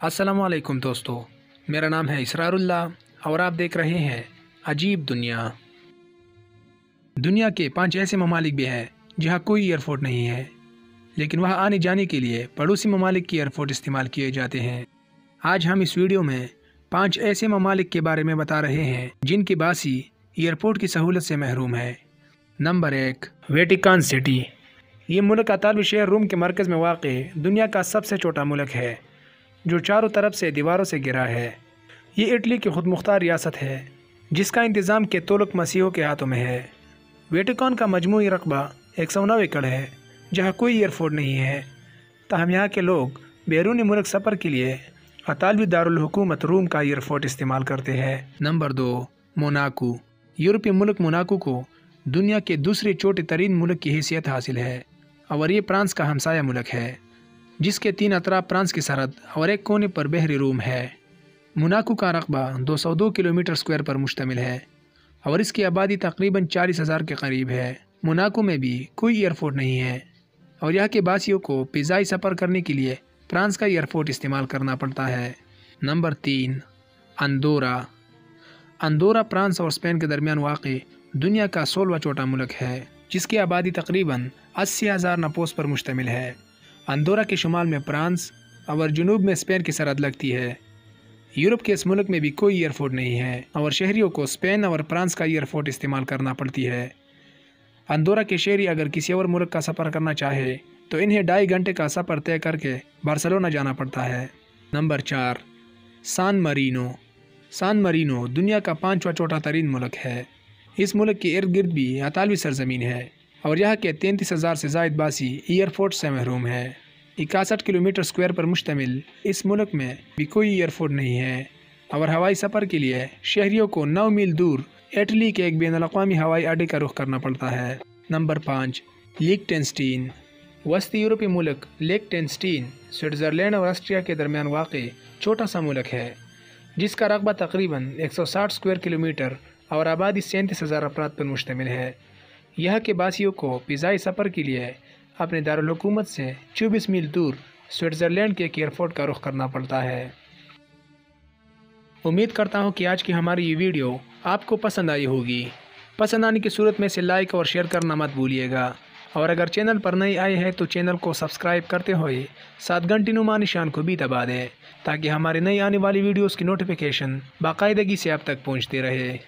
अस्सलामुअलैकुम दोस्तों, मेरा नाम है इसरारुल्लाह और आप देख रहे हैं अजीब दुनिया। दुनिया के 5 ऐसे ममालिक भी हैं जहां कोई एयरपोर्ट नहीं है, लेकिन वहां आने जाने के लिए पड़ोसी ममालिक की एयरपोर्ट इस्तेमाल किए जाते हैं। आज हम इस वीडियो में 5 ऐसे ममालिक के बारे में बता रहे हैं जिनकी बासी एयरपोर्ट की सहूलत से महरूम है। Number 1, Vatican city. ये मुल्क अतालवी शहर रोम के मरकज़ में वाक़ दुनिया का सबसे छोटा मुल्क है जो चारों तरफ से दीवारों से घिरा है। ये इटली की खुद मुख्तार रियासत है जिसका इंतज़ाम के तोलक मसीहों के हाथों में है। वेटिकन का मजमूई रकबा 109 एकड़ है जहाँ कोई एयरपोर्ट नहीं है, ताहम यहाँ के लोग बैरूनी मुल्क सफ़र के लिए अतालवी दारुल हुकूमत रोम का एयरपोर्ट इस्तेमाल करते हैं। Number 2, Monaco. यूरोपीय मुल्क मोनाको को दुनिया के दूसरे छोटे तरीन मुल्क की हैसियत हासिल है और ये फ्रांस का हमसाया मुल्क है जिसके 3 अतराफ फ्रांस की सरहद और एक कोने पर बहरी रोम है। मोनाको का रकबा 202 किलोमीटर स्क्वायर पर मुश्तमिल है और इसकी आबादी तकरीबन 40,000 के करीब है। मोनाको में भी कोई एयरपोर्ट नहीं है और यहाँ के बासियों को फ़िज़ाई सफ़र करने के लिए फ्रांस का एयरपोर्ट इस्तेमाल करना पड़ता है। नंबर 3, अंदोरा। अंदोरा फ्रांस और स्पेन के दरमियान वाक़ दुनिया का 16वां छोटा मुल्क है जिसकी आबादी तकरीबन 80,000 नफोस पर मुश्तमिल है। अंदोरा के शुमाल में फ्रांस और जनूब में स्पेन की सरहद लगती है। यूरोप के इस मुल्क में भी कोई एयरपोर्ट नहीं है और शहरियों को स्पेन और फ्रांस का एयरपोर्ट इस्तेमाल करना पड़ती है। अंदोरा के शहरी अगर किसी और मुल्क का सफ़र करना चाहे तो इन्हें 2.5 घंटे का सफ़र तय करके बार्सिलोना जाना पड़ता है। नंबर 4, सान मरीनो। सान मरीनो दुनिया का 5वां छोटा तरीन मुल्क है। इस मुल्क के इर्द गिर्द भी अतालवी सरजमीन है और यहाँ के 33,000 से ज़ायद बासी एयरपोर्ट से महरूम है। 61 किलोमीटर स्क्वायर पर मुश्तमिल इस मुल्क में भी कोई एयरपोर्ट नहीं है और हवाई सफ़र के लिए शहरियों को 9 मील दूर इटली के एक बैनुल-अक़वामी हवाई अड्डे का रुख करना पड़ता है। नंबर 5, लिechtenstein। वस्ती यूरोपीय मुल्क लिechtenstein स्विट्ज़रलैंड और ऑस्ट्रिया के दरमियान वाक़ छोटा सा मुल्क है जिसका रकबा तकरीबन 160 स्क्वायर किलोमीटर और आबादी 37,000 अफराद पर मुश्तमिल है। यह के बासियों को फ़िज़ाई सफ़र के लिए अपने दारुल हुकूमत से 24 मील दूर स्विट्ज़रलैंड के एक एयरपोर्ट का रुख करना पड़ता है। उम्मीद करता हूँ कि आज की हमारी ये वीडियो आपको पसंद आई होगी। पसंद आने की सूरत में इसे लाइक और शेयर करना मत भूलिएगा और अगर चैनल पर नए आए हैं तो चैनल को सब्सक्राइब करते हुए साथ घंटी नुमा निशान को भी दबा दें ताकि हमारे नई आने वाली वीडियोज़ की नोटिफिकेशन बाकायदगी से आप तक पहुँचती रहे।